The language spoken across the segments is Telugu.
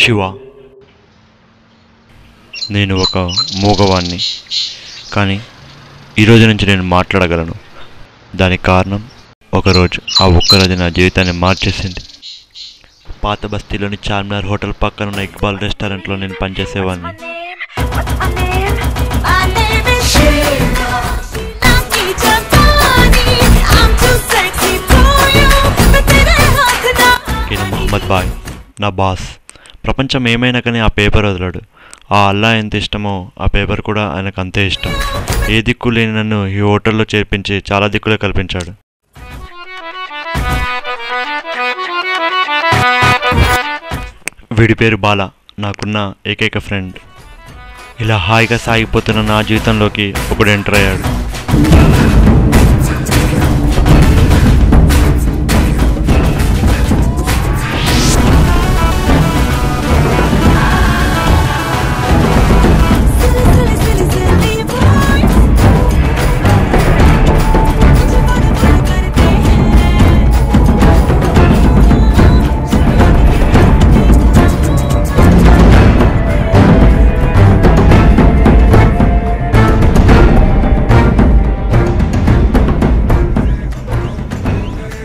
శివ. నేను ఒక మూగవాణ్ణి, కానీ ఈరోజు నుంచి నేను మాట్లాడగలను. దానికి కారణం ఒకరోజు. ఆ ఒక్కరోజు నా జీవితాన్ని మార్చేసింది. పాత బస్తీలోని చార్మినార్ హోటల్ పక్కన ఉన్న ఇక్బాల్ రెస్టారెంట్లో నేను పనిచేసేవాడిని. మహమ్మద్ బాయ్ నా బాస్. ప్రపంచం ఏమైనా కానీ ఆ పేపర్ వదలడు. ఆ అల్లా ఎంత ఇష్టమో ఆ పేపర్ కూడా ఆయనకు అంతే ఇష్టం. ఏ దిక్కు లేని నన్ను ఈ హోటల్లో చేర్పించి చాలా దిక్కులే కల్పించాడు. వీడి పేరు బాల, నాకున్న ఏకైక ఫ్రెండ్. ఇలా హాయిగా సాగిపోతున్న నా జీవితంలోకి ఒకడు ఎంటర్ అయ్యాడు.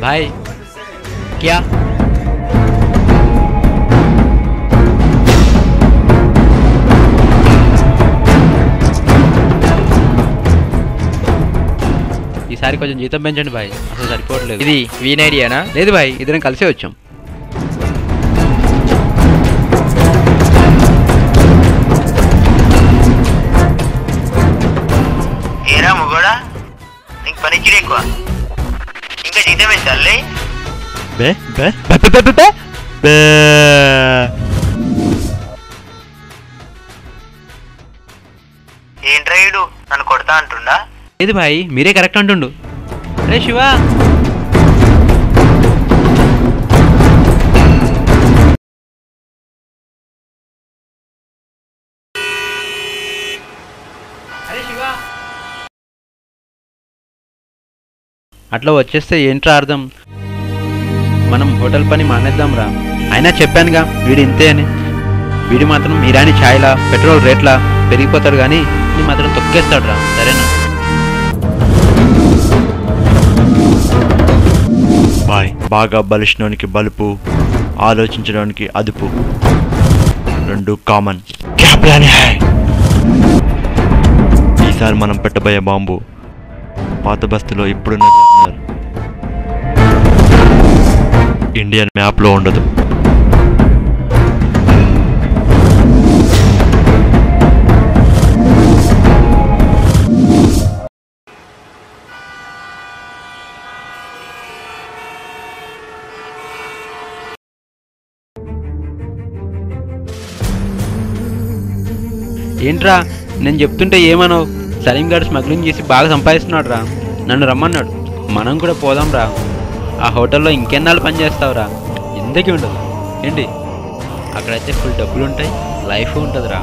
भाई क्या ఈసారి కొంచెం జీతం పెంచండి భాయ్, అసలు సరిపోవట్లేదు. ఇది వీన్ ఐడియానా? లేదు భాయ్, ఇద్దరం కలిసే వచ్చాం. ఏరా మొగోడా, నీకు పనిచ్చిడు ఎక్కువ, ఇంకా జీతం పెంచాలి. ఏంట్రా ఈడు నన్ను కొడతా అంటుండా? లేదు భాయ్, మీరే కరెక్ట్ అంటుండు. అరే శివ, అట్లా వచ్చేస్తే ఏంట్రా అర్థం? మనం హోటల్ పని మానేద్దాం రా. అయినా చెప్పానుగా వీడు ఇంతే అని. వీడి మాత్రం ఇరానీ ఛాయ్లా పెట్రోల్ రేట్లా పెరిగిపోతాడు, కానీ నీ మాత్రం తొక్కేస్తాడు రా. సరేనా బాయ్? బాగా బలిష్ఠానికి బలుపు, ఆలోచించడానికి అదుపు, రెండు కామన్. ఈసారి మనం పెట్టబోయే బాంబు పాత బస్తీలో ఇప్పుడున్న ఇండియన్ మ్యాప్లో ఉండదు. ఏంట్రా నేను చెప్తుంటే ఏమనవు? సలీం గారు స్మగ్లింగ్ చేసి బాగా సంపాదిస్తున్నాడు రా. నన్ను రమ్మన్నాడు, మనం కూడా పోదాం రా. ఆ హోటల్లో ఇంకెన్నాళ్ళు పని చేస్తావురా? ఎందుకు ఉండదు ఏంటి? అక్కడైతే ఫుల్ డబ్బులు ఉంటాయి, లైఫ్ ఉంటుంది రా.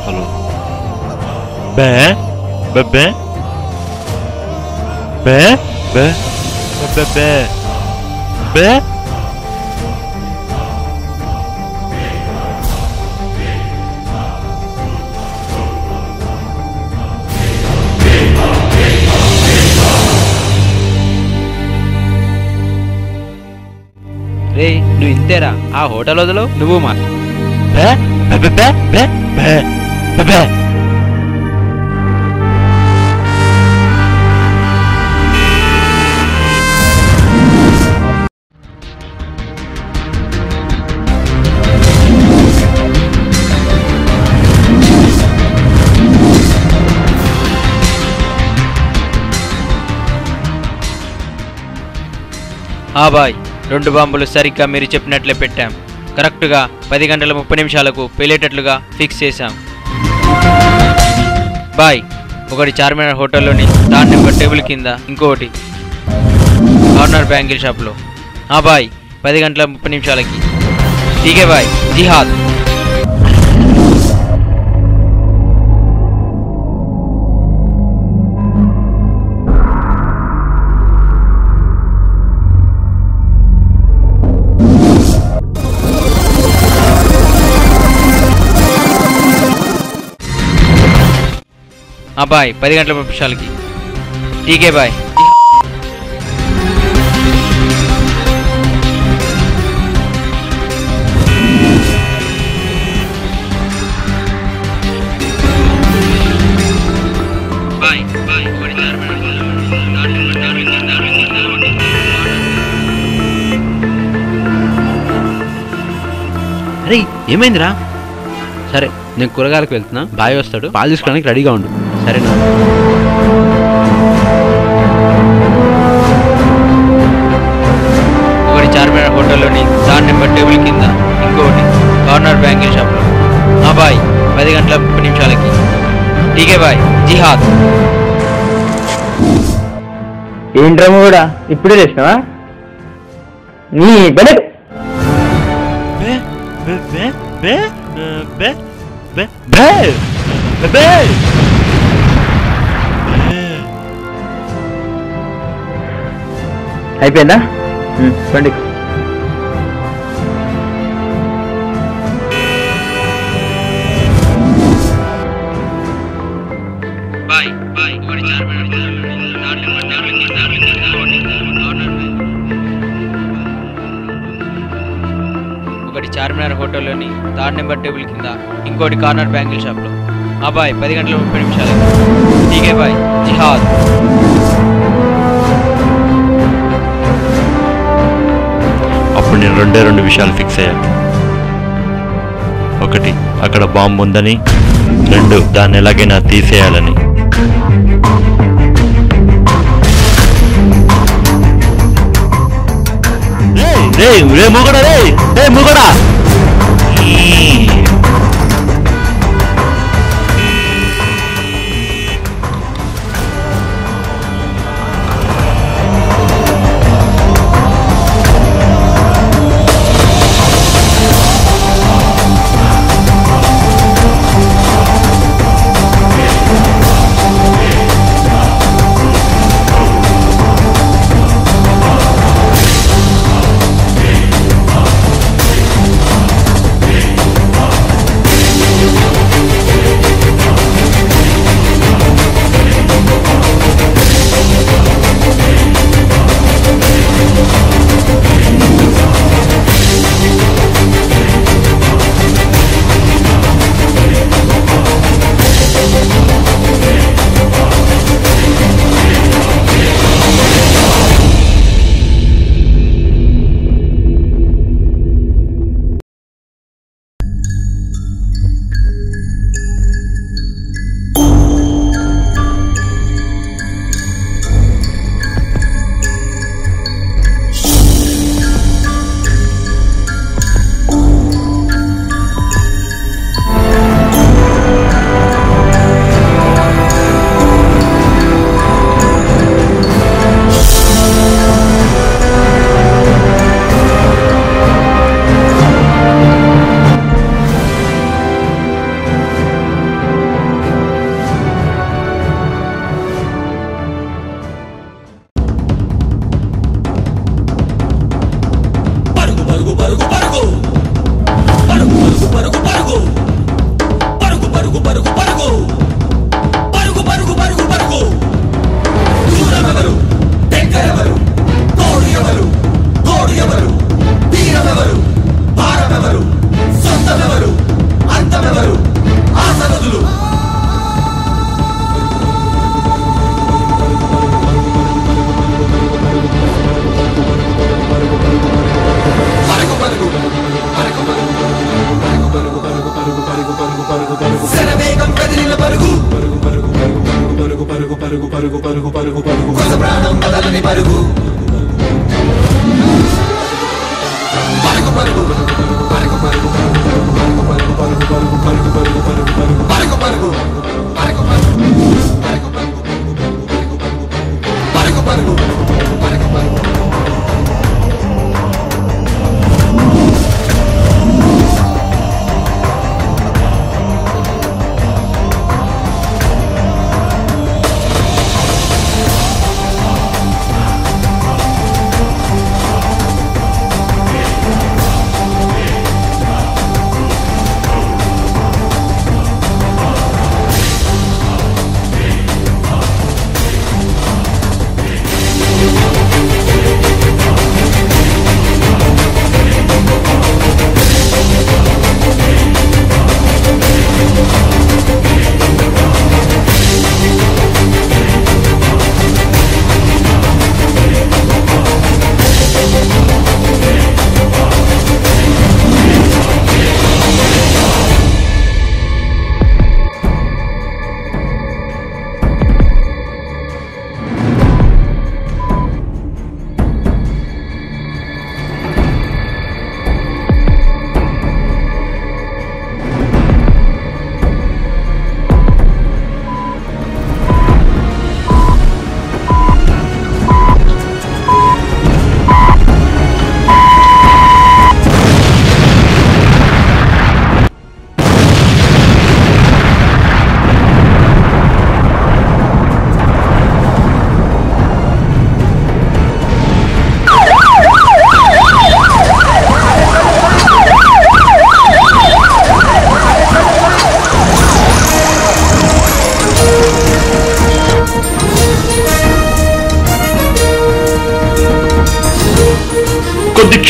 హలో బే బే బే బే బే బే బే. రే నువ్వు ఇంతేరా, ఆ హోటల్ వదలో నువ్వు మా. బాయ్, 2 బాంబులు సరిగ్గా మీరు చెప్పినట్లే పెట్టాం. కరెక్ట్గా 10 గంటల 30 నిమిషాలకు పేలేటట్లుగా ఫిక్స్ చేశాం. బాయ్, ఒకటి చార్మినార్ హోటల్లోని థర్డ్ నెంబర్ టేబుల్ కింద, ఇంకొకటి కార్నర్ బ్యాంగిల్ షాప్లో. బాయ్, 10 గంటల 30 నిమిషాలకి. ఠీకే బాయ్, జిహాద్. బాయ్ 10 గంటల 30 నిమిషాలకి. టీకే బాయ్. అరే ఏమైందిరా? సరే నేను కూరగాయలకు వెళ్తున్నా, బాయ్ వస్తాడు, పాలు తీసుకోవడానికి రెడీగా ఉండు. సరేనా? ఒకటి చార్మినార్ హోటల్లోని దాని నెంబర్ టేబుల్ కింద, ఇంకొకటి కార్నర్ బ్యాంగిల్ షాప్లో. బాయ్ 10 గంటల 30 నిమిషాలకి. టీకే బాయ్. జిహాద్. ఏంట్రమ్మ కూడా ఇప్పుడే లేచినావా? నీ బెడకు అయిపోయిందా? పండి. ఒకటి చార్మినార్ హోటల్లోని థర్డ్ నెంబర్ టేబుల్ కింద, ఇంకోటి కార్నర్ బ్యాంగిల్ షాప్లో. బాయ్ 10 గంటల 30 నిమిషాలకి. టీకే బాయ్. జిహాద్. అప్పుడు నేను రెండు విషయాలు ఫిక్స్ అయ్యాను. ఒకటి, అక్కడ బాంబు ఉందని. 2, దాన్ని ఎలాగైనా తీసేయాలని. మూగడా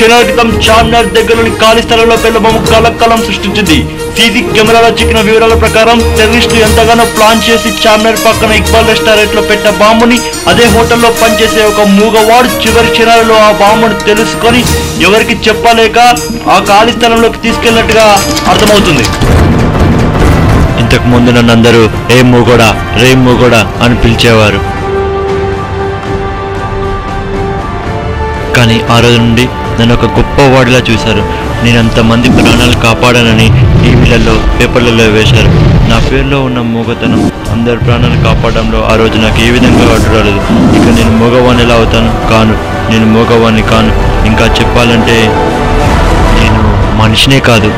క్షణాల క్రితం చార్మినార్ దగ్గరలోని ఖాళీ స్థలంలో పేలుబొమ్మ కలకలం సృష్టించింది. సీసీ కెమెరాలో చిక్కిన వివరాల ప్రకారం టెర్రరిస్టులు ఎంతగానో ప్లాన్ చేసి చార్మినార్ పక్కన ఇక్బాల్ రెస్టారెంట్ లో పెట్టిన బాంబుని అదే హోటల్లో పనిచేసే ఒక మూగవాడు చివరి క్షణాలలో ఆ బాంబును తెలుసుకొని ఎవరికి చెప్పలేక ఆ ఖాళీ స్థలంలోకి తీసుకెళ్ళినట్టుగా అర్థమవుతుంది. ఇంతకు ముందు నన్ను అందరూ రే మూగోడా అని పిలిచేవారు. కానీ ఆ రోజు నుండి నన్ను ఒక గొప్ప వాడిలా చూశారు. నేను అంతమంది ప్రాణాలు కాపాడానని టీవీలలో పేపర్లలో వేశారు. నా పేరులో ఉన్న మూగతనం అందరి ప్రాణాలు కాపాడడంలో ఆ రోజు నాకు ఏ విధంగా అడ్డు రాలేదు. ఇక నేను మూగవాణ్ణి ఎలా అవుతాను? కాను, నేను మూగవాణ్ణి కాను. ఇంకా చెప్పాలంటే నేను మనిషినే కాదు.